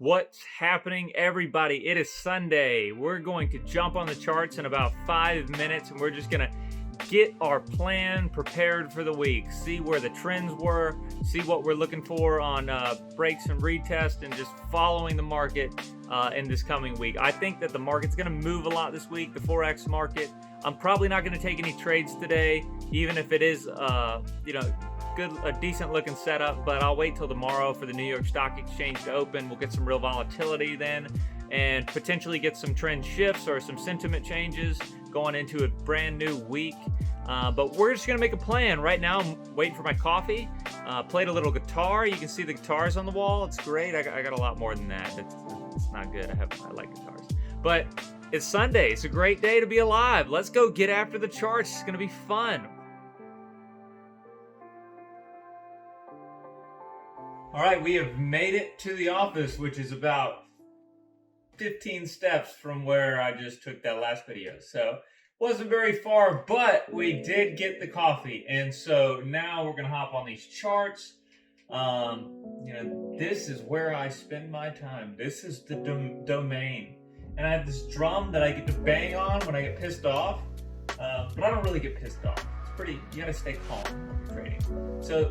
What's happening, everybody? It is Sunday. We're going to jump on the charts in about 5 minutes, and we're just going to get our plan prepared for the week, see where the trends were, see what we're looking for on breaks and retest, and just following the market in this coming week. I think that the market's going to move a lot this week, the Forex market. I'm probably not going to take any trades today, even if it is, a decent looking setup, but I'll wait till tomorrow for the New York Stock Exchange to open. We'll get some real volatility then and potentially get some trend shifts or some sentiment changes going into a brand new week. But we're just going to make a plan. Right now, I'm waiting for my coffee. Played a little guitar. You can see the guitars on the wall. It's great. I got a lot more than that. It's not good. I like guitars. But it's Sunday. It's a great day to be alive. Let's go get after the charts. It's going to be fun. All right, we have made it to the office, which is about 15 steps from where I just took that last video. So wasn't very far, but we did get the coffee. And so now we're going to hop on these charts. This is where I spend my time. This is the domain. And I have this drum that I get to bang on when I get pissed off. But I don't really get pissed off. You got to stay calm when you're trading. So,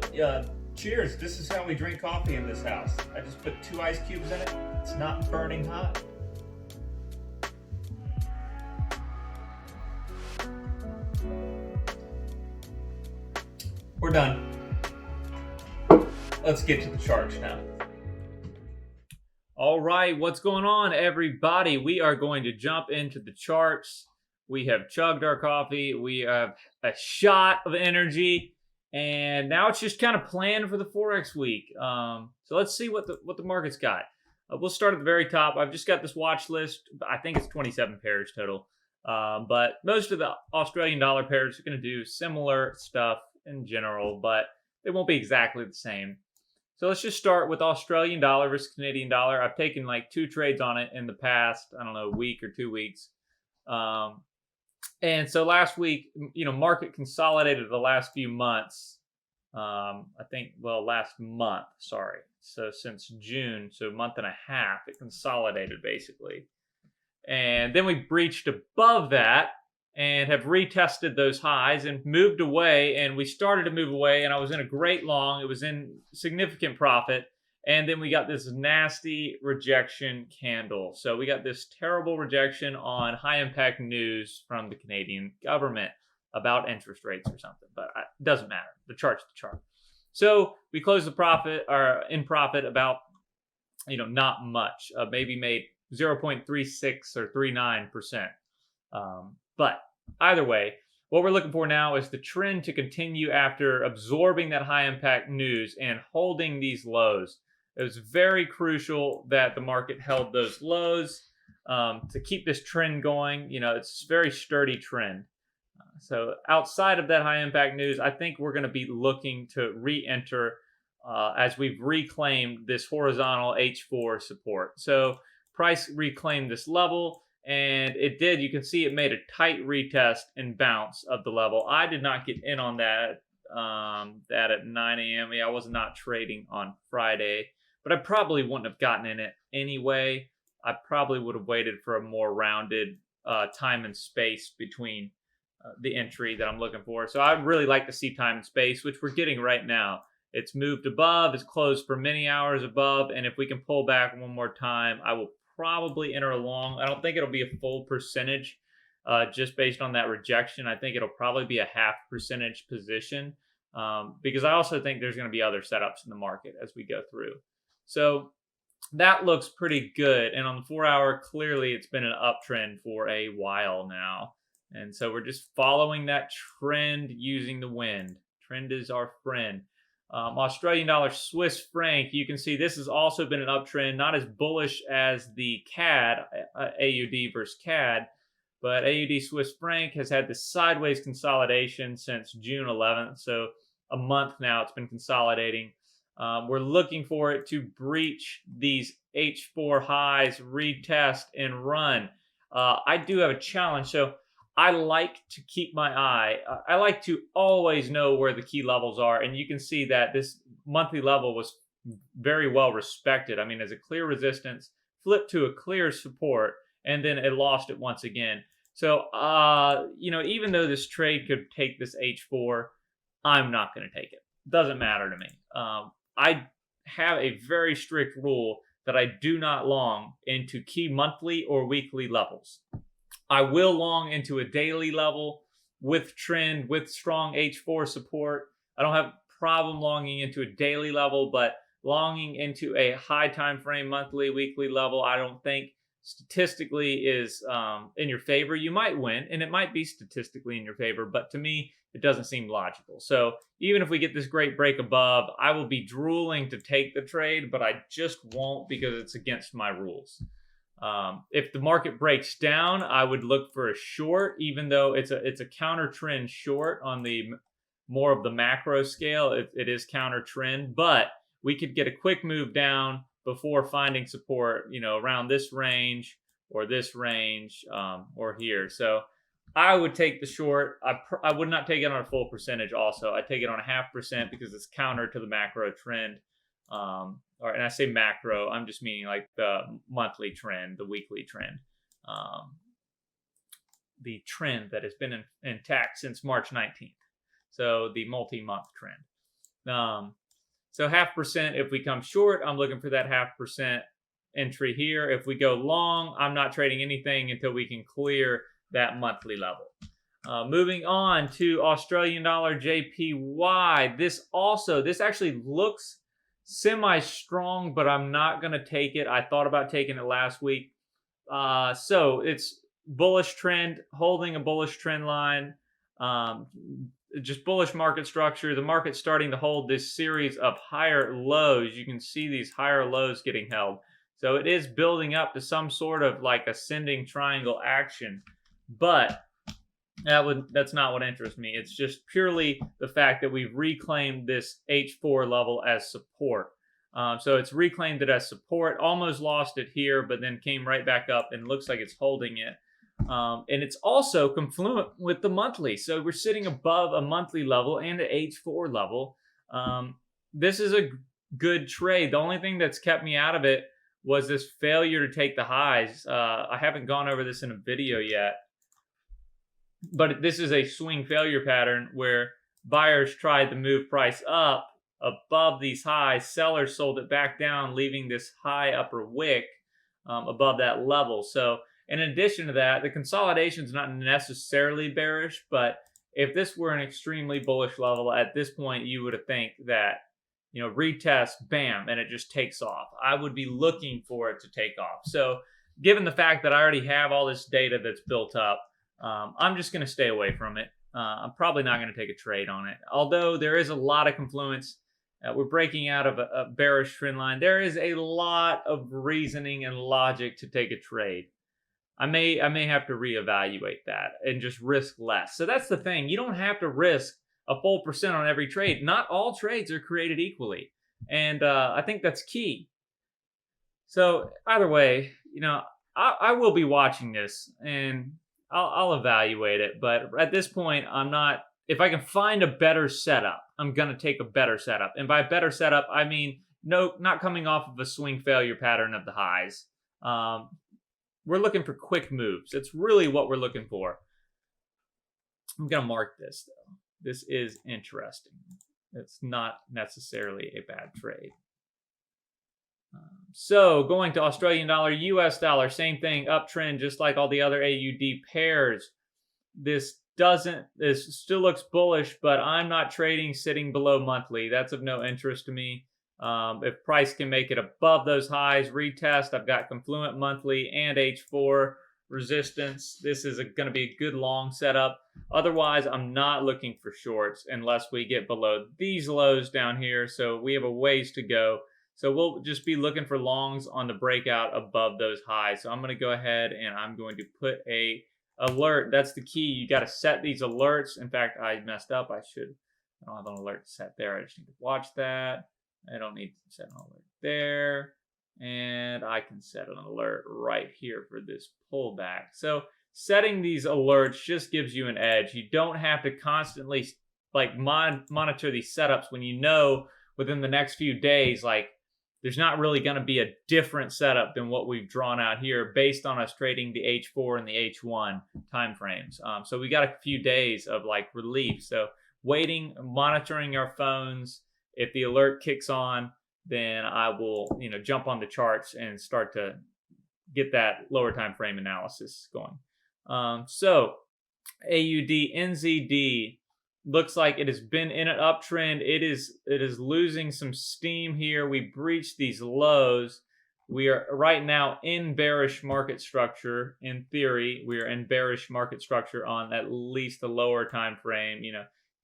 cheers. This is how we drink coffee in this house. I just put 2 ice cubes in it. It's not burning hot. We're done. Let's get to the charts now. All right, what's going on, everybody? We are going to jump into the charts. We have chugged our coffee. We have a shot of energy. And now it's just kind of planned for the Forex week. So let's see what the market's got. We'll start at the very top. I've just got this watch list. I think it's 27 pairs total. But most of the Australian dollar pairs are going to do similar stuff in general, but they won't be exactly the same. So let's just start with Australian dollar versus Canadian dollar. I've taken like 2 trades on it in the past, week or 2 weeks. And so last week, market consolidated the last few months. Last month, sorry. So since June, so a month and a half, it consolidated basically. And then we breached above that and have retested those highs and moved away. And we started to move away, and I was in a great long. It was in significant profit. And then we got this nasty rejection candle. So we got this terrible rejection on high impact news from the Canadian government about interest rates or something, but it doesn't matter. The chart's the chart. So we closed the profit or in profit about, not much, maybe made 0.36 or 39%. But either way, what we're looking for now is the trend to continue after absorbing that high impact news and holding these lows. It was very crucial that the market held those lows to keep this trend going. It's a very sturdy trend. So outside of that high impact news, I think we're going to be looking to re-enter as we've reclaimed this horizontal H4 support. So price reclaimed this level, and it did. You can see it made a tight retest and bounce of the level. I did not get in on that at 9 a.m. I was not trading on Friday. But I probably wouldn't have gotten in it anyway. I probably would have waited for a more rounded time and space between the entry that I'm looking for. So I'd really like to see time and space, which we're getting right now. It's moved above. It's closed for many hours above. And if we can pull back one more time, I will probably enter a long. I don't think it'll be a full percentage just based on that rejection. I think it'll probably be a 0.5% position because I also think there's going to be other setups in the market as we go through. So that looks pretty good. And on the 4-hour, clearly it's been an uptrend for a while now. And so we're just following that trend using the wind. Trend is our friend. Australian dollar, Swiss franc, you can see this has also been an uptrend, not as bullish as the CAD, AUD versus CAD, but AUD Swiss franc has had this sideways consolidation since June 11th. So a month now it's been consolidating. We're looking for it to breach these H4 highs, retest, and run. I do have a challenge. So I like to keep my eye. I like to always know where the key levels are. And you can see that this monthly level was very well respected. I mean, as a clear resistance, flipped to a clear support, and then it lost it once again. So, even though this trade could take this H4, I'm not going to take it. Doesn't matter to me. I have a very strict rule that I do not long into key monthly or weekly levels. I will long into a daily level with trend, with strong H4 support. I don't have a problem longing into a daily level, but longing into a high time frame monthly, weekly level, I don't think statistically is in your favor. You might win, and it might be statistically in your favor, but to me, it doesn't seem logical. So even if we get this great break above, I will be drooling to take the trade, but I just won't because it's against my rules. If the market breaks down, I would look for a short, even though it's a counter trend short on the more of the macro scale. It is counter trend, but we could get a quick move down before finding support, around this range or or here. So I would take the short. I would not take it on a full percentage. Also, I take it on a 0.5% because it's counter to the macro trend. And I say macro, I'm just meaning like the monthly trend, the weekly trend, the trend that has been intact since March 19th. So the multi-month trend. So 0.5%, if we come short, I'm looking for that 0.5% entry here. If we go long, I'm not trading anything until we can clear that monthly level. Moving on to Australian dollar JPY. This actually looks semi-strong, but I'm not going to take it. I thought about taking it last week. So it's bullish trend, holding a bullish trend line. Just bullish market structure. The market's starting to hold this series of higher lows. You can see these higher lows getting held. So it is building up to some sort of like ascending triangle action. But that's not what interests me. It's just purely the fact that we've reclaimed this H4 level as support. So it's reclaimed it as support, almost lost it here, but then came right back up and looks like it's holding it. And it's also confluent with the monthly. So we're sitting above a monthly level and an H4 level. This is a good trade. The only thing that's kept me out of it was this failure to take the highs. I haven't gone over this in a video yet, but this is a swing failure pattern where buyers tried to move price up above these highs. Sellers sold it back down, leaving this high upper wick above that level. So in addition to that, the consolidation is not necessarily bearish, but if this were an extremely bullish level at this point, you would think that, retest, bam, and it just takes off. I would be looking for it to take off. So given the fact that I already have all this data that's built up, I'm just going to stay away from it. I'm probably not going to take a trade on it. Although there is a lot of confluence. We're breaking out of a bearish trend line. There is a lot of reasoning and logic to take a trade. I may have to reevaluate that and just risk less. So that's the thing. You don't have to risk a full percent on every trade. Not all trades are created equally. And I think that's key. So either way, I will be watching this and I'll evaluate it. But at this point, if I can find a better setup, I'm going to take a better setup. And by better setup, I mean, not coming off of a swing failure pattern of the highs. We're looking for quick moves. It's really what we're looking for. I'm going to mark this, though. This is interesting. It's not necessarily a bad trade. So going to Australian dollar, US dollar, same thing, uptrend, just like all the other AUD pairs. This still looks bullish, but I'm not trading sitting below monthly. That's of no interest to me. If price can make it above those highs, retest, I've got confluent monthly and H4 resistance. This is going to be a good long setup. Otherwise, I'm not looking for shorts unless we get below these lows down here. So we have a ways to go. So we'll just be looking for longs on the breakout above those highs. So I'm going to go ahead and I'm going to put a alert. That's the key. You got to set these alerts. In fact, I messed up. I don't have an alert set there. I just need to watch that. I don't need to set an alert there. And I can set an alert right here for this pullback. So setting these alerts just gives you an edge. You don't have to constantly monitor these setups when you know within the next few days, like there's not really going to be a different setup than what we've drawn out here based on us trading the H4 and the H1 time frames. So we got a few days of like relief. So waiting, monitoring our phones. If the alert kicks on, then I will, jump on the charts and start to get that lower time frame analysis going. So AUD, NZD looks like it has been in an uptrend. It is losing some steam here. We breached these lows. We are right now in bearish market structure. In theory, we are in bearish market structure on at least the lower time frame.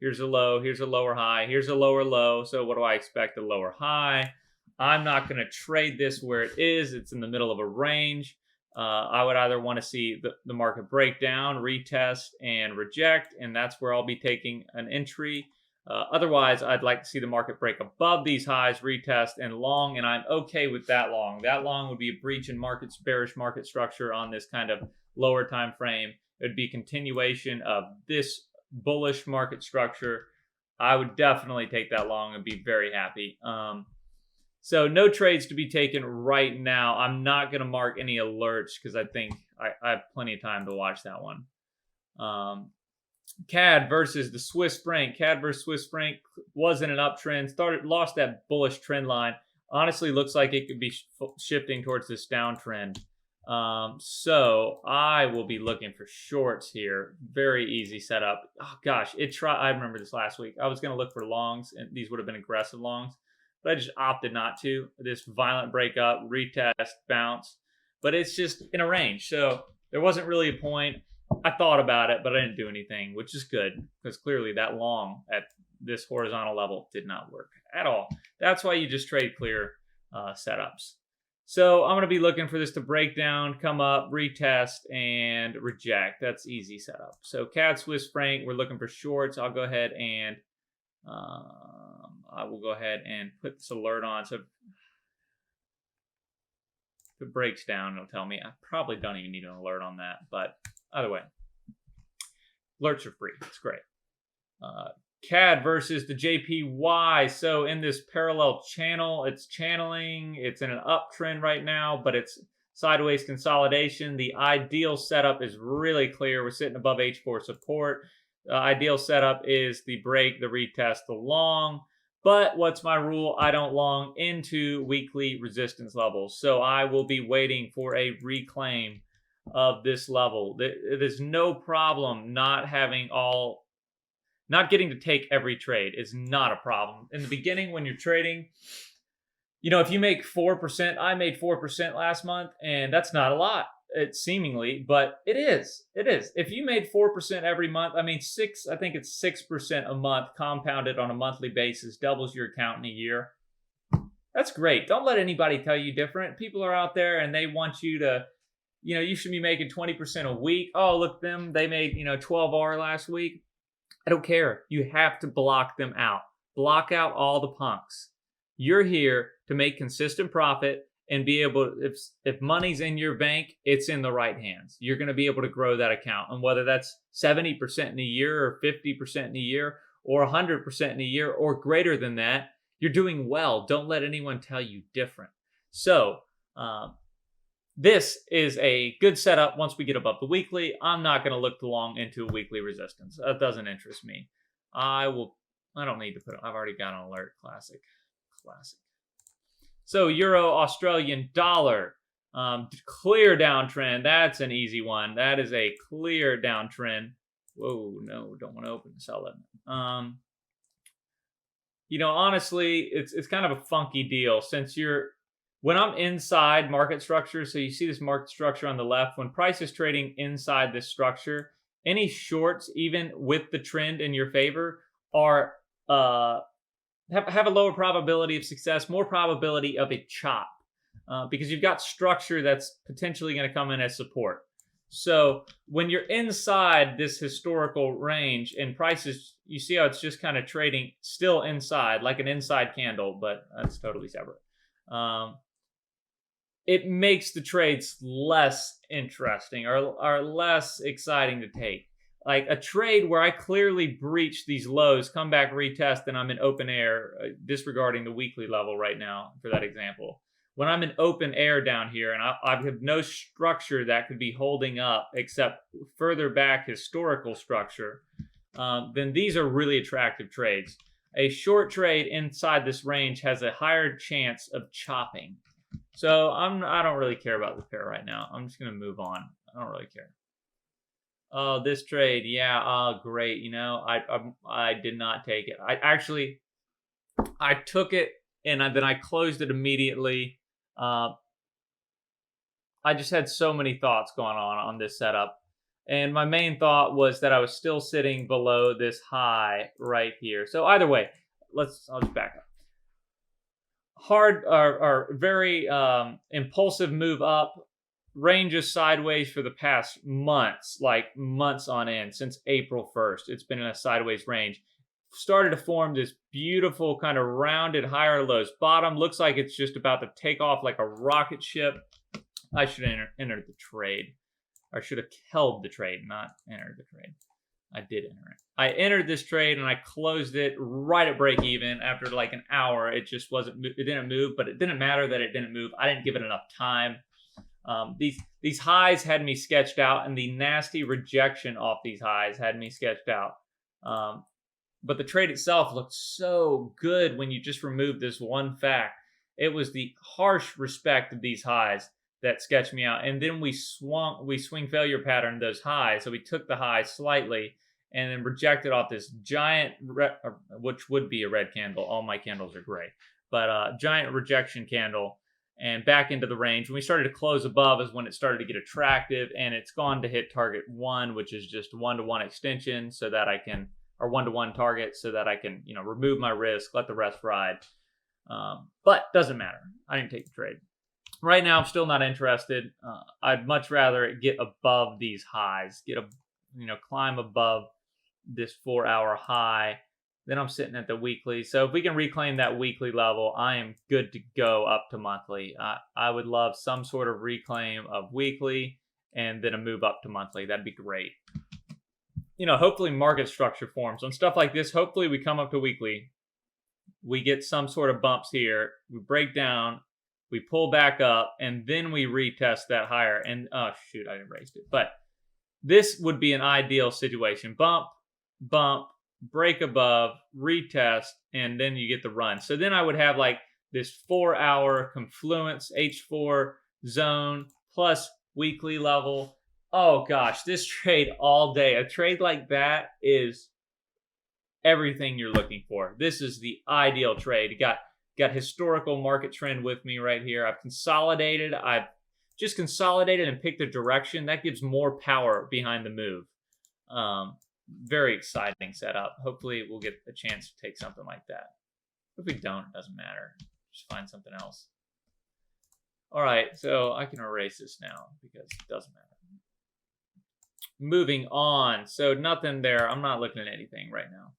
Here's a low, here's a lower high, here's a lower low. So what do I expect? A lower high. I'm not going to trade this where it is. It's in the middle of a range. I would either want to see the market break down, retest, and reject, and that's where I'll be taking an entry. Otherwise, I'd like to see the market break above these highs, retest, and long, and I'm okay with that long. That long would be a breach in bearish market structure on this kind of lower time frame. It would be continuation of this bullish market structure. I would definitely take that long and be very happy. So no trades to be taken right now. I'm not going to mark any alerts because I think I have plenty of time to watch that one. CAD versus the Swiss franc. CAD versus Swiss franc was in an uptrend. Lost that bullish trend line. Honestly, looks like it could be shifting towards this downtrend. So I will be looking for shorts here. Very easy setup. Oh gosh, I remember this last week. I was going to look for longs, and these would have been aggressive longs, but I just opted not to. This violent breakup, retest, bounce, but it's just in a range. So there wasn't really a point. I thought about it, but I didn't do anything, which is good because clearly that long at this horizontal level did not work at all. That's why you just trade clear setups. So I'm going to be looking for this to break down, come up, retest, and reject. That's easy setup. So CAD Swiss franc, we're looking for shorts. I'll go ahead and I will go ahead and put this alert on. So if it breaks down, it'll tell me. I probably don't even need an alert on that, but either way, alerts are free. It's great. CAD versus the JPY. So in this parallel channel, it's channeling. It's in an uptrend right now, but it's sideways consolidation. The ideal setup is really clear. We're sitting above H4 support. The ideal setup is the break, the retest, the long. But what's my rule? I don't long into weekly resistance levels. So I will be waiting for a reclaim of this level. There's no problem not getting to take every trade is not a problem. In the beginning, when you're trading, if you make 4%, I made 4% last month, and that's not a lot, seemingly, but it is. It is. If you made 4% every month, I think it's 6% a month compounded on a monthly basis, doubles your account in a year. That's great. Don't let anybody tell you different. People are out there and they want you to, you should be making 20% a week. Oh, look, they made, 12R last week. I don't care. You have to block them out. Block out all the punks. You're here to make consistent profit and be able, if money's in your bank, it's in the right hands. You're going to be able to grow that account. And whether that's 70% in a year or 50% in a year or 100% in a year or greater than that, you're doing well. Don't let anyone tell you different. So, this is a good setup once we get above the weekly. I'm not going to look too long into a weekly resistance. That doesn't interest me. I don't need to put it. I've already got an alert. Classic. So Euro, Australian dollar. Clear downtrend. That's an easy one. That is a clear downtrend. Whoa, no, don't want to open and sell it. Honestly, it's kind of a funky deal when I'm inside market structure, so you see this market structure on the left, when price is trading inside this structure, any shorts, even with the trend in your favor, are have a lower probability of success, more probability of a chop, because you've got structure that's potentially going to come in as support. So when you're inside this historical range and prices, you see how it's just kind of trading still inside, like an inside candle, but that's totally separate. It makes the trades less interesting or less exciting to take. like a trade where I clearly breach these lows, come back, retest, and I'm in open air, disregarding the weekly level right now for that example. When I'm in open air down here and I have no structure that could be holding up except further back historical structure, then these are really attractive trades. A short trade inside this range has a higher chance of chopping. So I don't really care about this pair right now. I'm just going to move on. I don't really care. Oh, this trade, yeah. Oh, great. You know, I did not take it. I took it and then I closed it immediately. I just had so many thoughts going on this setup, and my main thought was that I was still sitting below this high right here. So either way, I'll just back up. Hard or very impulsive move up. Ranges sideways for the past months, like months on end, since April 1st. It's been in a sideways range. Started to form this beautiful kind of rounded higher lows. Bottom looks like it's just about to take off like a rocket ship. I should enter the trade. I should have held the trade, not entered the trade. I did enter it. I entered this trade and I closed it right at break even after like an hour. It just wasn't, it didn't move, but it didn't matter that it didn't move. I didn't give it enough time. These highs had me sketched out, and the nasty rejection off these highs had me sketched out. But the trade itself looked so good when you just remove this one fact. It was the harsh respect of these highs that sketched me out. And then we swing failure patterned those highs. So we took the high slightly and then rejected off this giant, which would be a red candle. All my candles are gray, but giant rejection candle. And back into the range. When we started to close above is when it started to get attractive, and it's gone to hit target 1, which is just 1-to-1 extension, so that I can, or 1-to-1 target, so that I can, you know, remove my risk, let the rest ride. But doesn't matter. I didn't take the trade. Right now, I'm still not interested. I'd much rather it get above these highs, climb above this 4-hour high. Then I'm sitting at the weekly. So if we can reclaim that weekly level, I am good to go up to monthly. I would love some sort of reclaim of weekly and then a move up to monthly. That'd be great. You know, hopefully market structure forms. On stuff like this, hopefully we come up to weekly. We get some sort of bumps here. We break down. We pull back up. And then we retest that higher. And, oh, shoot, I erased it. But this would be an ideal situation. Bump, bump. Break above, retest, and then you get the run. So then I would have like this 4-hour confluence H4 zone plus weekly level. Oh gosh, this trade all day. A trade like that is everything you're looking for. This is the ideal trade. You got historical market trend with me right here. I've consolidated. I've just consolidated and picked a direction that gives more power behind the move. Very exciting setup. Hopefully we'll get a chance to take something like that. If we don't, it doesn't matter. Just find something else. All right, so I can erase this now because it doesn't matter. Moving on. So nothing there. I'm not looking at anything right now.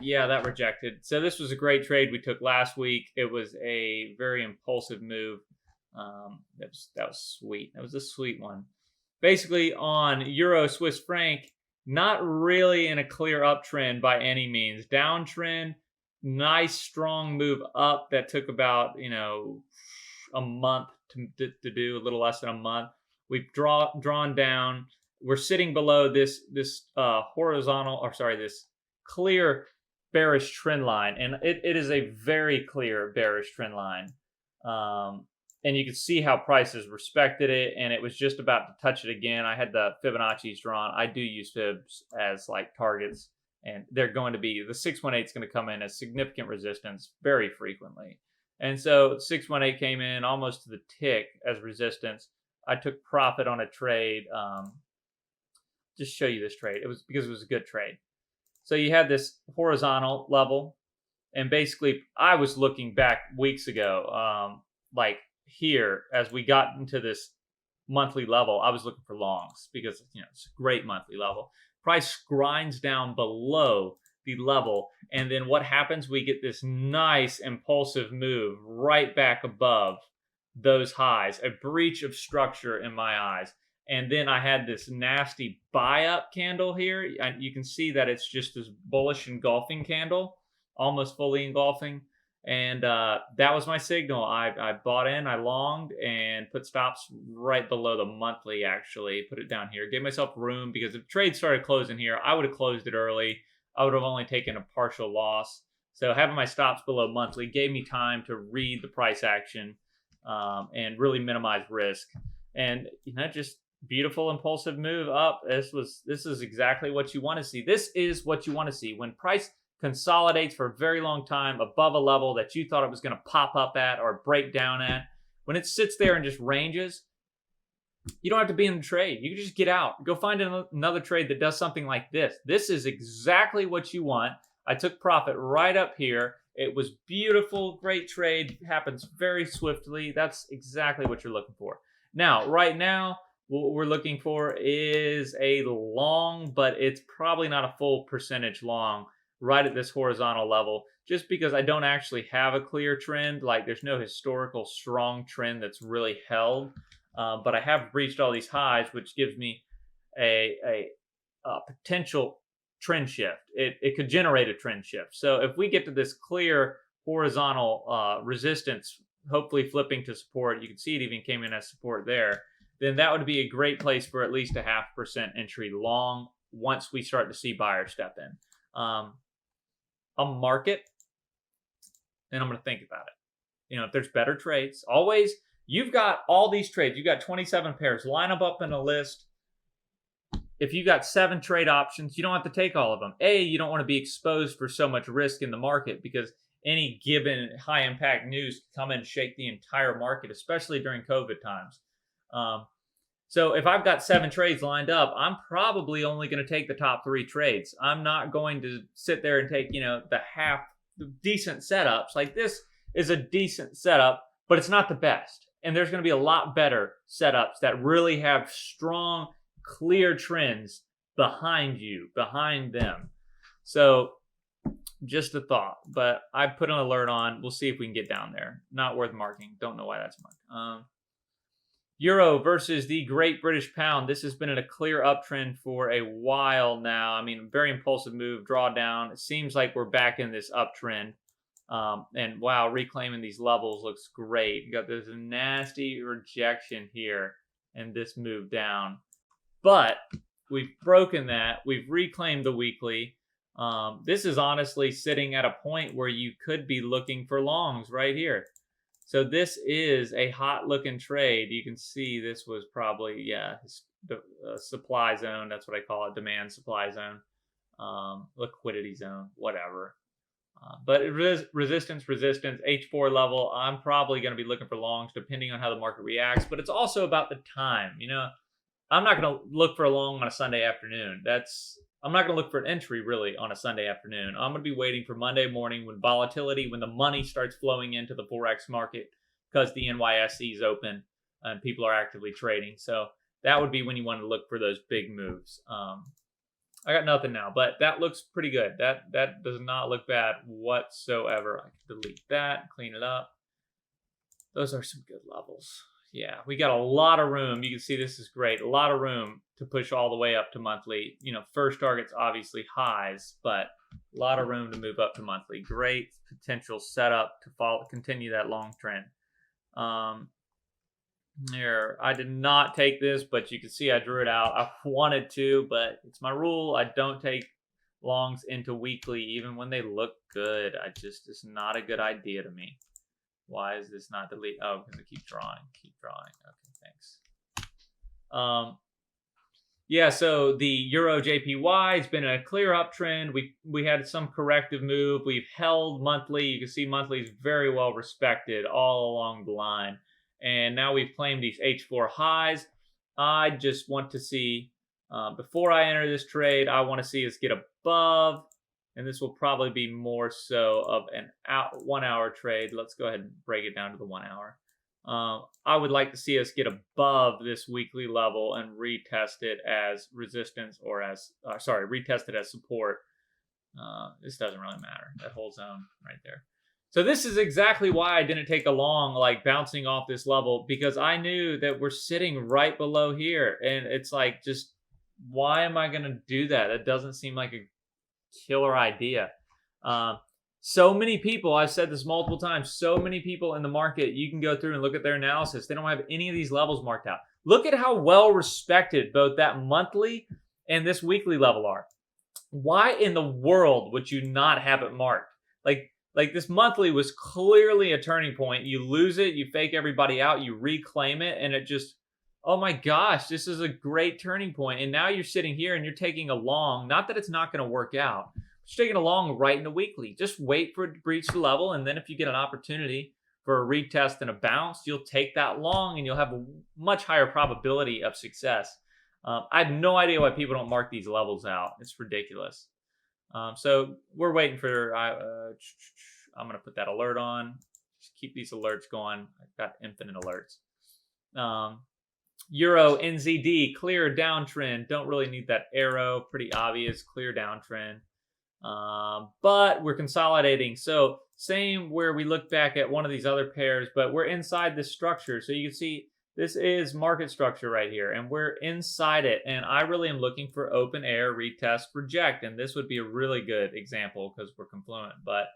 Yeah, that rejected. So this was a great trade we took last week. It was a very impulsive move. That was sweet. That was a sweet one. Basically on Euro Swiss franc, not really in a clear uptrend by any means. Downtrend, nice strong move up that took about, a month to do, a little less than a month. We've drawn down. We're sitting below this clear bearish trend line, and it is a very clear bearish trend line. And you can see how prices respected it, and it was just about to touch it again. I had the Fibonacci's drawn. I do use Fibs as like targets, and they're going to be, the 618 is going to come in as significant resistance very frequently. And so 618 came in almost to the tick as resistance. I took profit on a trade. Just show you this trade. It was because it was a good trade. So you had this horizontal level, and basically I was looking back weeks ago, like here, as we got into this monthly level, I was looking for longs because it's a great monthly level. Price grinds down below the level, and then what happens? We get this nice impulsive move right back above those highs, a breach of structure in my eyes. And then I had this nasty buy up candle here. You can see that it's just this bullish engulfing candle, almost fully engulfing. And that was my signal. I bought in, I longed, and put stops right below the monthly, actually. Put it down here. Gave myself room because if trade started closing here, I would have closed it early. I would have only taken a partial loss. So having my stops below monthly gave me time to read the price action and really minimize risk. And just beautiful impulsive move up. This is exactly what you want to see. This is what you want to see when price consolidates for a very long time above a level that you thought it was going to pop up at or break down at. When it sits there and just ranges, you don't have to be in the trade. You can just get out. Go find another trade that does something like this. This is exactly what you want. I took profit right up here. It was beautiful, great trade. Happens very swiftly. That's exactly what you're looking for. Now, right now, what we're looking for is a long, but it's probably not a full percentage long right at this horizontal level, just because I don't actually have a clear trend. Like there's no historical strong trend that's really held. But I have reached all these highs, which gives me a potential trend shift. It could generate a trend shift. So if we get to this clear horizontal resistance, hopefully flipping to support, you can see it even came in as support there, then that would be a great place for at least a 0.5% entry long once we start to see buyers step in. I'll mark it, and I'm going to think about it. If there's better trades, always, you've got all these trades. You've got 27 pairs. Line them up in a list. If you've got 7 trade options, you don't have to take all of them. You don't want to be exposed for so much risk in the market because any given high impact news can come and shake the entire market, especially during COVID times. So if I've got 7 trades lined up, I'm probably only going to take the top 3 trades. I'm not going to sit there and take, the decent setups. Like this is a decent setup, but it's not the best. And there's going to be a lot better setups that really have strong, clear trends behind them. So just a thought, but I put an alert on. We'll see if we can get down there. Not worth marking. Don't know why that's marked. Euro versus the Great British Pound. This has been in a clear uptrend for a while now. I mean, very impulsive move, drawdown. It seems like we're back in this uptrend. And wow, reclaiming these levels looks great. You got this nasty rejection here and this move down. But we've broken that. We've reclaimed the weekly. This is honestly sitting at a point where you could be looking for longs right here. So this is a hot looking trade. You can see this was probably, the supply zone. That's what I call it, demand supply zone, liquidity zone, whatever. But resistance, H4 level. I'm probably going to be looking for longs depending on how the market reacts. But it's also about the time. I'm not going to look for a long on a Sunday afternoon. I'm not going to look for an entry really on a Sunday afternoon. I'm going to be waiting for Monday morning when the money starts flowing into the Forex market because the NYSE is open and people are actively trading. So that would be when you want to look for those big moves. I got nothing now, but that looks pretty good. That does not look bad whatsoever. I can delete that, clean it up. Those are some good levels. Yeah, we got a lot of room. You can see this is great. A lot of room to push all the way up to monthly. First target's obviously highs, but a lot of room to move up to monthly. Great potential setup to continue that long trend. Here, I did not take this, but you can see I drew it out. I wanted to, but it's my rule. I don't take longs into weekly, even when they look good. It's not a good idea to me. Why is this not delete? Oh, because I keep drawing. Okay, thanks. Yeah, so the Euro JPY has been a clear uptrend. We had some corrective move. We've held monthly. You can see monthly is very well respected all along the line. And now we've claimed these H4 highs. I just want to see, before I enter this trade, I want to see us get above. And this will probably be more so of an 1 hour trade. Let's go ahead and break it down to the 1 hour. I would like to see us get above this weekly level and retest it as resistance or retest it as support. This doesn't really matter. That whole zone right there. So this is exactly why I didn't take a long, like bouncing off this level, because I knew that we're sitting right below here. And it's like, just why am I going to do that? It doesn't seem like a killer idea. Um, so many people, I've said this multiple times, so many people in the market, you can go through and look at their analysis. They don't have any of these levels marked out. Look at how well respected both that monthly and this weekly level are. Why in the world would you not have it marked? Like this monthly was clearly a turning point. You lose it, you fake everybody out, you reclaim it, and it just, oh my gosh, this is a great turning point. And now you're sitting here and you're taking a long, not that it's not going to work out, but you're taking a long right in the weekly. Just wait for it to breach the level, and then if you get an opportunity for a retest and a bounce, you'll take that long and you'll have a much higher probability of success. I have no idea why people don't mark these levels out. It's ridiculous. So we're waiting for, I'm going to put that alert on. Just keep these alerts going. I've got infinite alerts. Euro NZD, clear downtrend. Don't really need that arrow. Pretty obvious, clear downtrend. But we're consolidating. So same where we look back at one of these other pairs, but we're inside this structure. So you can see this is market structure right here, and we're inside it. And I really am looking for open air, retest, reject. And this would be a really good example because we're confluent. But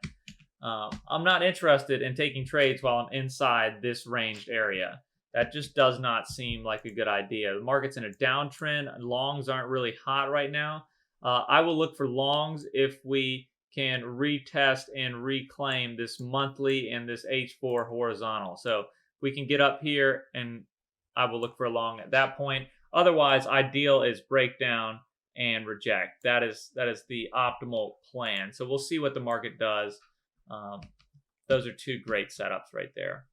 I'm not interested in taking trades while I'm inside this ranged area. That just does not seem like a good idea. The market's in a downtrend. Longs aren't really hot right now. I will look for longs if we can retest and reclaim this monthly and this H4 horizontal. So we can get up here, and I will look for a long at that point. Otherwise, ideal is breakdown and reject. That is the optimal plan. So we'll see what the market does. Those are two great setups right there.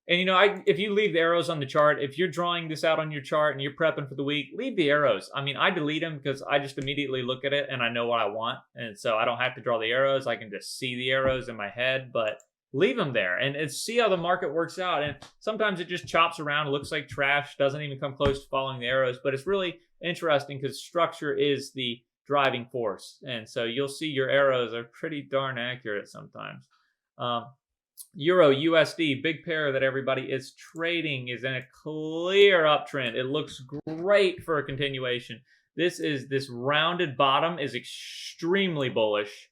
And, you know, if you leave the arrows on the chart, if you're drawing this out on your chart and you're prepping for the week, leave the arrows. I mean, I delete them because I just immediately look at it and I know what I want. And so I don't have to draw the arrows. I can just see the arrows in my head, but leave them there and see how the market works out. And sometimes it just chops around, looks like trash, doesn't even come close to following the arrows. But it's really interesting because structure is the driving force. And so you'll see your arrows are pretty darn accurate sometimes. Euro USD, big pair that everybody is trading, is in a clear uptrend. It looks great for a continuation. This rounded bottom is extremely bullish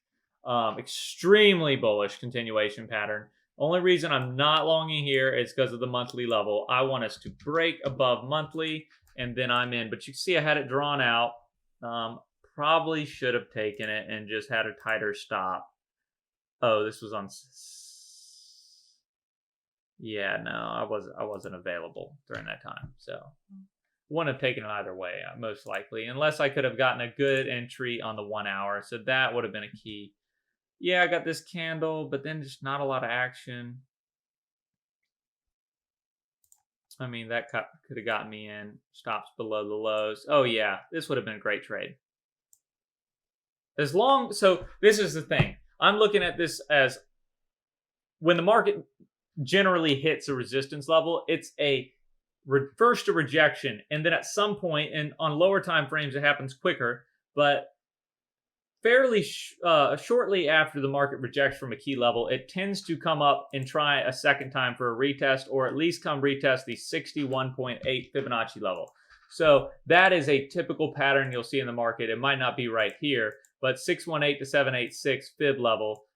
continuation pattern. Only reason I'm not longing here is because of the monthly level. I want us to break above monthly and then I'm in. But you see I had it drawn out. Probably should have taken it and just had a tighter stop. Oh, this was on. Yeah, no, I wasn't available during that time, so wouldn't have taken it either way, most likely, unless I could have gotten a good entry on the 1 hour. So that would have been a key. Yeah, I got this candle, but then just not a lot of action. I mean, that could have gotten me in. Stops below the lows. Oh yeah, this would have been a great trade. So this is the thing. I'm looking at this as when the market generally hits a resistance level, it's first a rejection, and then at some point, and on lower time frames it happens quicker, but fairly shortly after the market rejects from a key level, it tends to come up and try a second time for a retest, or at least come retest the 61.8 Fibonacci level. So that is a typical pattern you'll see in the market. It might not be right here, but 618 to 786 fib level,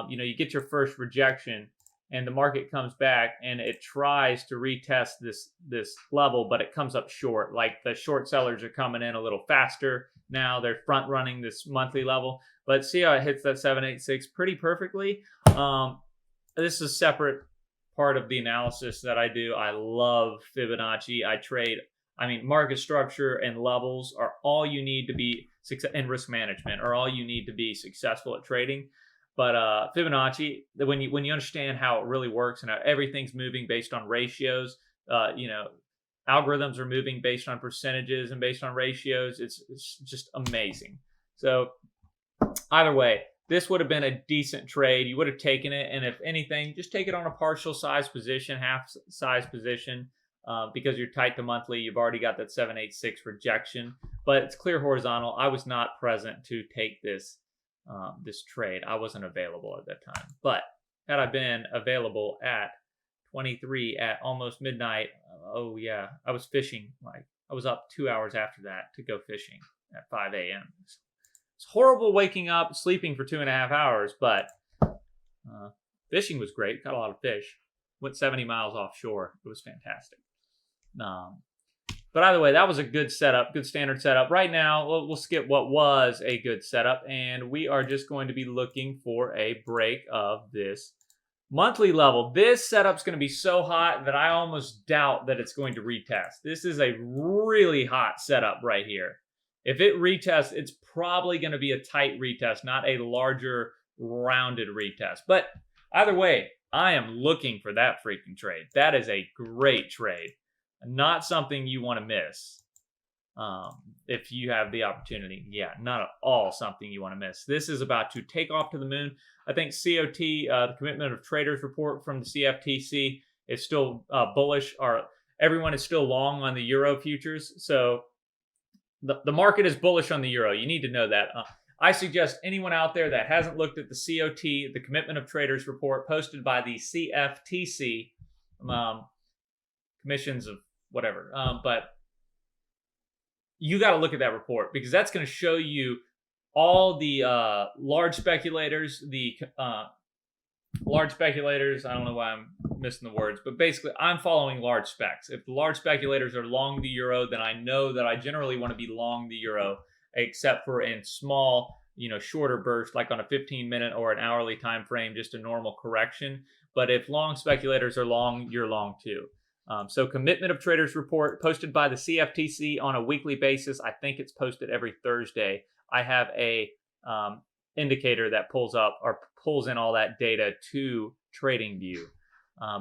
you get your first rejection, and the market comes back and it tries to retest this level, but it comes up short. Like the short sellers are coming in a little faster now. They're front running this monthly level. But see how it hits that 786 pretty perfectly. This is a separate part of the analysis that I do. I love Fibonacci. Market structure and levels are all you need to be and risk management are all you need to be successful at trading. But Fibonacci, when you understand how it really works and how everything's moving based on ratios, algorithms are moving based on percentages and based on ratios. It's just amazing. So either way, this would have been a decent trade. You would have taken it, and if anything, just take it on a partial size position, half size position, because you're tight to monthly. You've already got that 786 rejection, but it's clear horizontal. I was not present to take this this trade. I wasn't available at that time, but had I been available at 23 at almost midnight, oh yeah, I was fishing. Like I was up 2 hours after that to go fishing at 5 a.m. It's horrible waking up, sleeping for 2.5 hours, but fishing was great. Caught a lot of fish. Went 70 miles offshore. It was fantastic. But either way, that was a good setup, good standard setup. Right now, we'll skip what was a good setup, and we are just going to be looking for a break of this monthly level. This setup's going to be so hot that I almost doubt that it's going to retest. This is a really hot setup right here. If it retests, it's probably going to be a tight retest, not a larger, rounded retest. But either way, I am looking for that freaking trade. That is a great trade. Not something you want to miss if you have the opportunity. Yeah, not at all something you want to miss. This is about to take off to the moon. I think COT, the Commitment of Traders report from the CFTC, is still bullish. Everyone is still long on the euro futures. So the market is bullish on the euro. You need to know that. I suggest anyone out there that hasn't looked at the COT, the Commitment of Traders report posted by the CFTC, commissions of whatever, but you got to look at that report because that's going to show you all the large speculators, I don't know why I'm missing the words, but basically I'm following large specs. If the large speculators are long the euro, then I know that I generally want to be long the euro, except for in small, shorter bursts, like on a 15-minute or an hourly time frame, just a normal correction. But if long speculators are long, you're long too. So Commitment of Traders report posted by the CFTC on a weekly basis. I think it's posted every Thursday. I have a indicator that pulls in all that data to TradingView.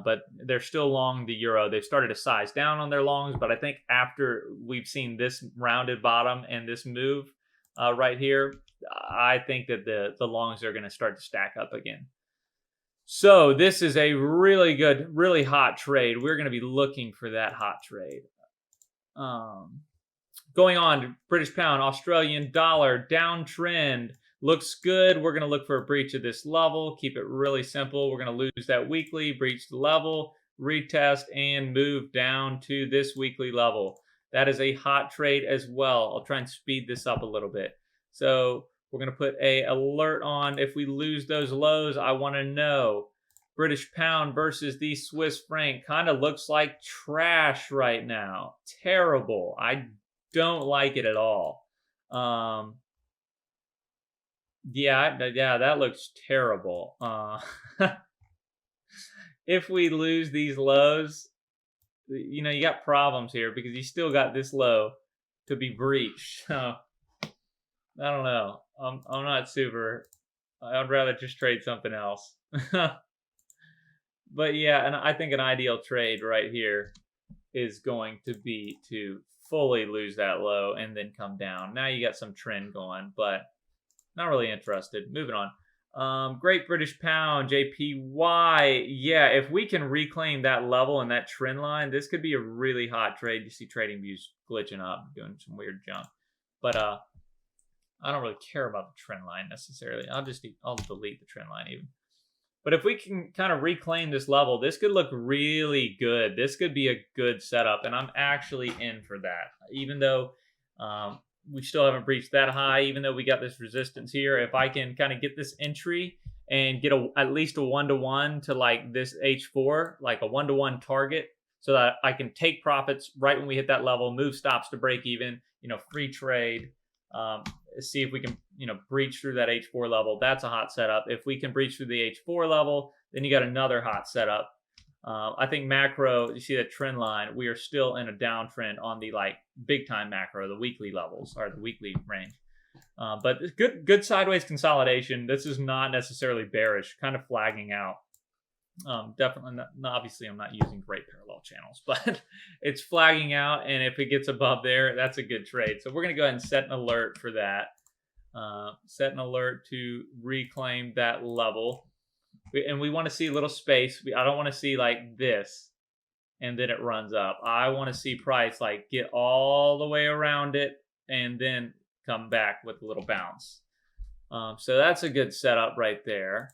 But they're still long the euro. They've started to size down on their longs, but I think after we've seen this rounded bottom and this move right here, I think that the longs are going to start to stack up again. So this is a really good, really hot trade. We're going to be looking for that hot trade. Going on to British pound, Australian dollar, downtrend. Looks good. We're going to look for a breach of this level. Keep it really simple. We're going to lose that weekly, breach the level, retest, and move down to this weekly level. That is a hot trade as well. I'll try and speed this up a little bit. So we're going to put a alert on. If we lose those lows, I want to know. British pound versus the Swiss franc kind of looks like trash right now. Terrible. I don't like it at all. Yeah, that looks terrible. If we lose these lows, you got problems here because you still got this low to be breached. So I don't know. I'm not super. I'd rather just trade something else. But yeah, and I think an ideal trade right here is going to be to fully lose that low and then come down. Now you got some trend going, but not really interested. Moving on. Great British Pound, JPY. Yeah, if we can reclaim that level and that trend line, this could be a really hot trade. You see TradingView's glitching up, doing some weird junk. But I don't really care about the trend line necessarily. I'll delete the trend line even. But if we can kind of reclaim this level, this could look really good. This could be a good setup, and I'm actually in for that. Even though we still haven't breached that high, even though we got this resistance here, if I can kind of get this entry and get at least a 1-to-1 to like this H4, like a 1-to-1 target, so that I can take profits right when we hit that level, move stops to break even, free trade. See if we can, breach through that H4 level. That's a hot setup. If we can breach through the H4 level, then you got another hot setup. I think macro, you see that trend line, we are still in a downtrend on the big time macro, the weekly levels or the weekly range. But it's good sideways consolidation. This is not necessarily bearish, kind of flagging out. Definitely not, obviously I'm not using great parallel channels, but it's flagging out, and if it gets above there, that's a good trade. So we're going to go ahead and set an alert for that. Set an alert to reclaim that level. And we want to see a little space. I don't want to see like this and then it runs up. I want to see price get all the way around it and then come back with a little bounce. So that's a good setup right there.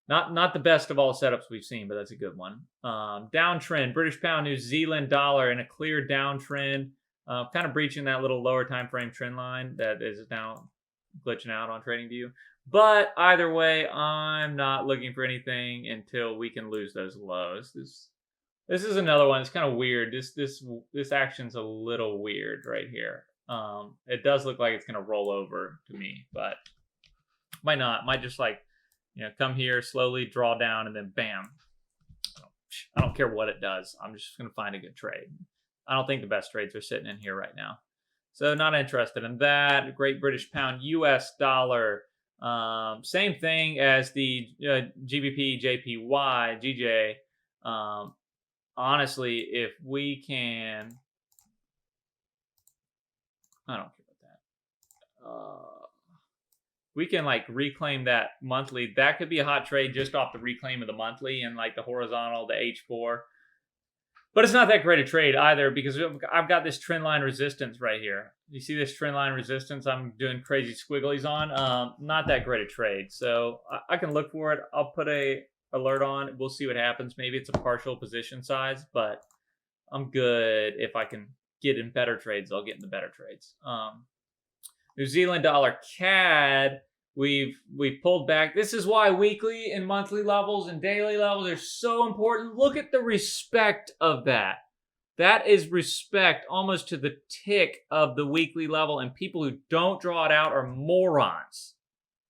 Not the best of all setups we've seen, but that's a good one. Downtrend, British pound, New Zealand dollar in a clear downtrend, kind of breaching that little lower time frame trend line that is now glitching out on TradingView. But either way, I'm not looking for anything until we can lose those lows. This is another one. It's kind of weird. This action's a little weird right here. It does look like it's going to roll over to me, but might not. Might just like, come here, slowly draw down, and then bam. I don't care what it does. I'm just going to find a good trade. I don't think the best trades are sitting in here right now. So not interested in that. Great British pound, US dollar. Same thing as the GBP, JPY, GJ. Honestly, if we can, I don't care about that. We can like reclaim that monthly. That could be a hot trade just off the reclaim of the monthly and like the horizontal, the H4. But it's not that great a trade either because I've got this trend line resistance right here. You see this trend line resistance I'm doing crazy squigglies on? Not that great a trade. So I can look for it. I'll put a alert on. We'll see what happens. Maybe it's a partial position size, but I'm good. If I can get in better trades, I'll get in the better trades. New Zealand dollar CAD, we've pulled back. This is why weekly and monthly levels and daily levels are so important. Look at the respect of that. That is respect almost to the tick of the weekly level, and people who don't draw it out are morons.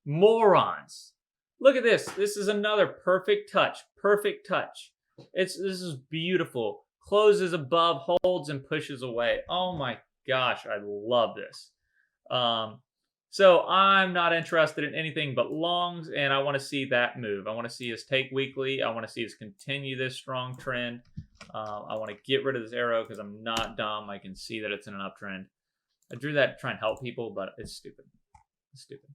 Morons. Look at this. This is another perfect touch. Perfect touch. This is beautiful. Closes above, holds, and pushes away. Oh my gosh, I love this. So I'm not interested in anything but longs, and I want to see that move. I want to see us take weekly. I want to see us continue this strong trend. I want to get rid of this arrow because I'm not dumb. I can see that it's in an uptrend. I drew that to try and help people, but it's stupid. It's stupid.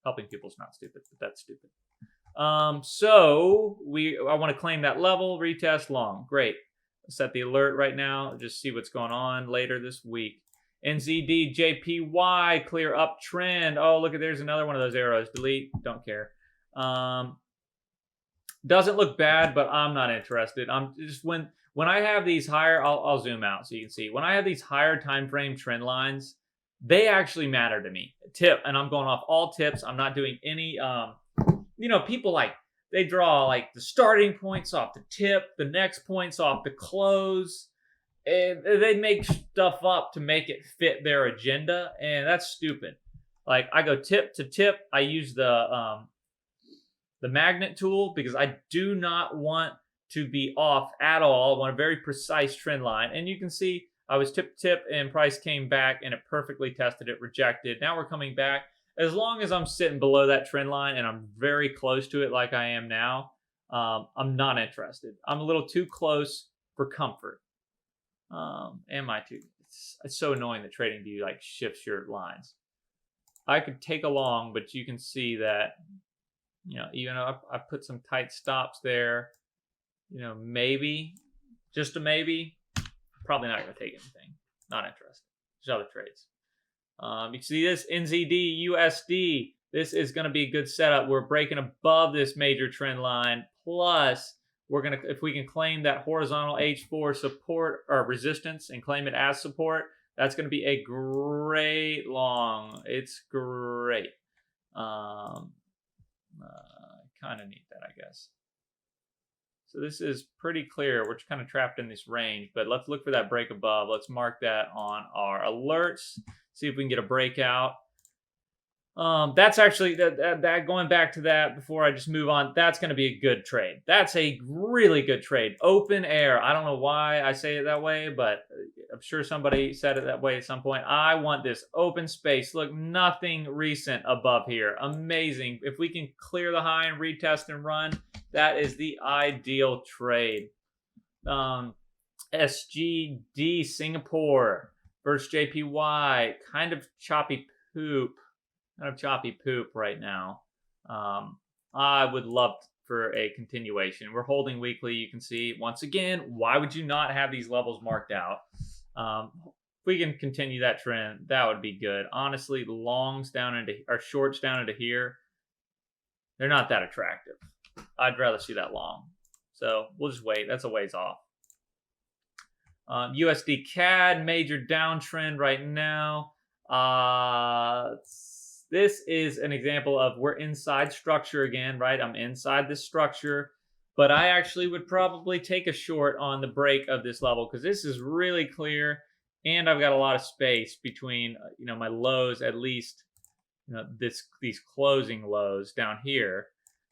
Helping people is not stupid, but that's stupid. So I want to claim that level, retest long. Great. Set the alert right now. Just see what's going on later this week. NZD, JPY, clear uptrend. Oh, look at, there's another one of those arrows. Delete, don't care. Doesn't look bad, but I'm not interested. I'm just, when I have these higher, I'll zoom out so you can see. When I have these higher time frame trend lines, they actually matter to me. Tip, and I'm going off all tips. I'm not doing any, people like, they draw like the starting points off the tip, the next points off the close. And they make stuff up to make it fit their agenda, and that's stupid. Like, I go tip to tip. I use the magnet tool because I do not want to be off at all. I want a very precise trend line. And you can see I was tip to tip, and price came back, and it perfectly tested it, rejected. Now we're coming back. As long as I'm sitting below that trend line and I'm very close to it like I am now, I'm not interested. I'm a little too close for comfort. Am I too? It's so annoying that TradingView like shifts your lines. I could take a long, but you can see that, even though I put some tight stops there, maybe, just a maybe, probably not going to take anything. Not interested. There's other trades. You see this NZD, USD. This is going to be a good setup. We're breaking above this major trend line. Plus, we're going to, if we can claim that horizontal H4 support or resistance and claim it as support, that's going to be a great long. It's great. Kind of need that, I guess. So this is pretty clear. We're kind of trapped in this range, but let's look for that break above. Let's mark that on our alerts. See if we can get a breakout. That's actually, that going back to that before I just move on, that's going to be a good trade. That's a really good trade. Open air. I don't know why I say it that way, but I'm sure somebody said it that way at some point. I want this open space. Look, nothing recent above here. Amazing. If we can clear the high and retest and run, that is the ideal trade. SGD Singapore versus JPY. Kind of choppy poop. Kind of choppy poop right now. I would love for a continuation. We're holding weekly. You can see, once again, why would you not have these levels marked out? If we can continue that trend, that would be good. Honestly, longs down into or shorts down into here, they're not that attractive. I'd rather see that long. So we'll just wait. That's a ways off. USD CAD, major downtrend right now. This is an example of we're inside structure again, right? I'm inside this structure, but I actually would probably take a short on the break of this level because this is really clear, and I've got a lot of space between my lows, at least these closing lows down here.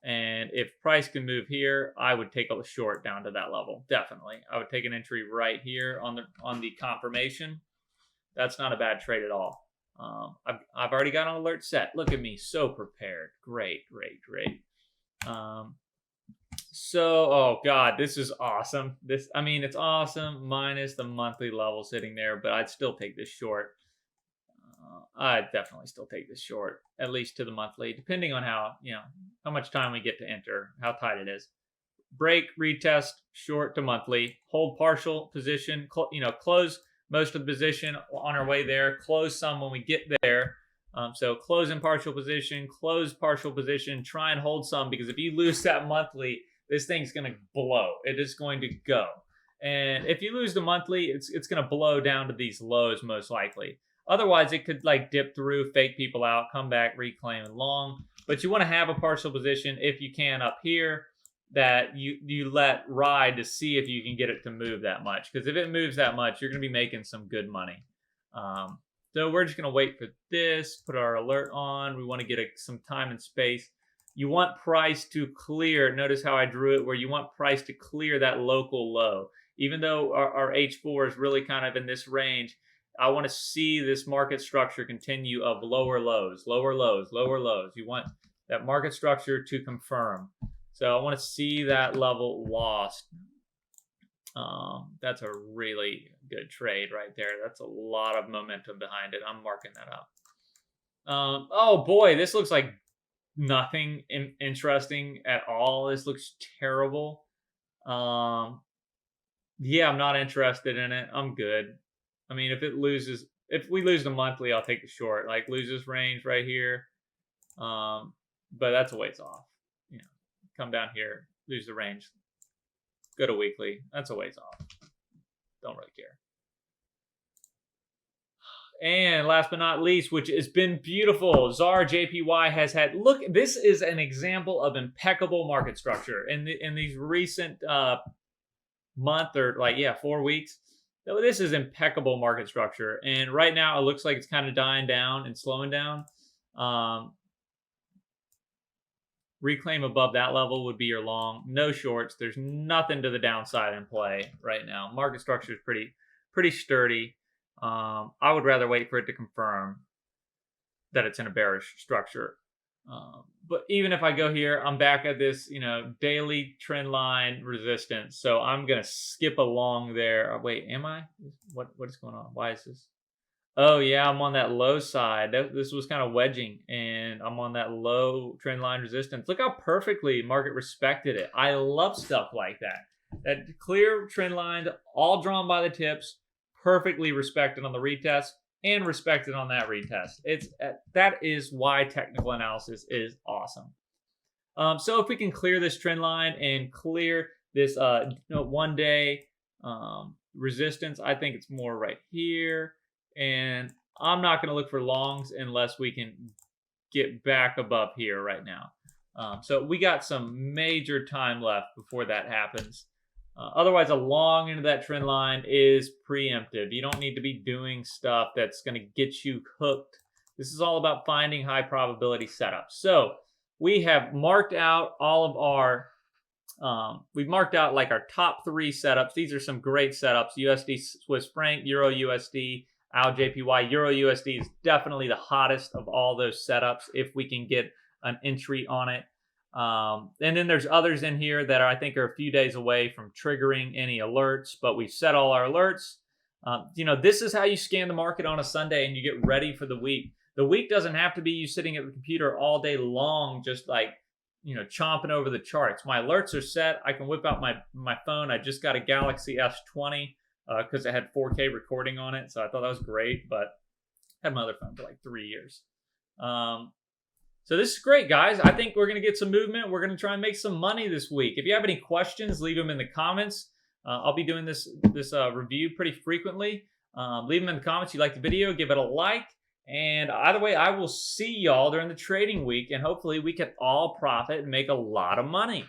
And if price can move here, I would take a short down to that level. Definitely, I would take an entry right here on the confirmation. That's not a bad trade at all. I've already got an alert set. Look at me, so prepared. Great. So, oh God, this is awesome. It's awesome minus the monthly level sitting there, but I'd still take this short. I'd definitely still take this short, at least to the monthly, depending on how much time we get to enter, how tight it is. Break, retest, short to monthly, hold partial position, close most of the position on our way there, close some when we get there. So close in partial position, close partial position, try and hold some, because if you lose that monthly, this thing's going to blow. It is going to go. And if you lose the monthly, it's going to blow down to these lows most likely. Otherwise, it could dip through, fake people out, come back, reclaim long. But you want to have a partial position if you can up here that you let ride to see if you can get it to move that much. Because if it moves that much, you're going to be making some good money. So we're just going to wait for this, put our alert on. We want to get some time and space. You want price to clear. Notice how I drew it, where you want price to clear that local low. Even though our H4 is really kind of in this range, I want to see this market structure continue of lower lows, lower lows, lower lows. You want that market structure to confirm. So I want to see that level lost. That's a really good trade right there. That's a lot of momentum behind it. I'm marking that up. Oh boy, this looks like nothing interesting at all. This looks terrible. Yeah, I'm not interested in it. I'm good. If we lose the monthly, I'll take the short. Lose this range right here. But that's a ways off. Come down here, lose the range, go to weekly. That's a ways off. Don't really care. And last but not least, which has been beautiful, ZAR JPY has had, look, this is an example of impeccable market structure in these recent month or 4 weeks. This is impeccable market structure. And right now it looks like it's kind of dying down and slowing down. Reclaim above that level would be your long. No shorts. There's nothing to the downside in play right now. Market structure is pretty sturdy. I would rather wait for it to confirm that it's in a bearish structure. But even if I go here, I'm back at this, daily trend line resistance. So I'm going to skip along there. Wait, am I? What is going on? Why is this? Oh yeah, I'm on that low side. This was kind of wedging, and I'm on that low trend line resistance. Look how perfectly market respected it. I love stuff like that. That clear trend line, all drawn by the tips, perfectly respected on the retest and respected on that retest. That is why technical analysis is awesome. So if we can clear this trend line and clear this 1 day resistance, I think it's more right here. And I'm not going to look for longs unless we can get back above here right now. So we got some major time left before that happens. Otherwise, a long into that trend line is preemptive. You don't need to be doing stuff that's going to get you hooked. This is all about finding high probability setups. So we have marked out all of our, we've marked out our top 3 setups. These are some great setups. USD, Swiss franc, Euro USD, AU JPY. Euro USD is definitely the hottest of all those setups if we can get an entry on it. And then there's others in here that I think are a few days away from triggering any alerts, but we've set all our alerts. This is how you scan the market on a Sunday and you get ready for the week. The week doesn't have to be you sitting at the computer all day long, just chomping over the charts. My alerts are set. I can whip out my phone. I just got a Galaxy S20. because it had 4K recording on it. So I thought that was great, but I had my other phone for like 3 years. So this is great, guys. I think we're going to get some movement. We're going to try and make some money this week. If you have any questions, leave them in the comments. I'll be doing this review pretty frequently. Leave them in the comments. If you like the video, give it a like. And either way, I will see y'all during the trading week, and hopefully we can all profit and make a lot of money.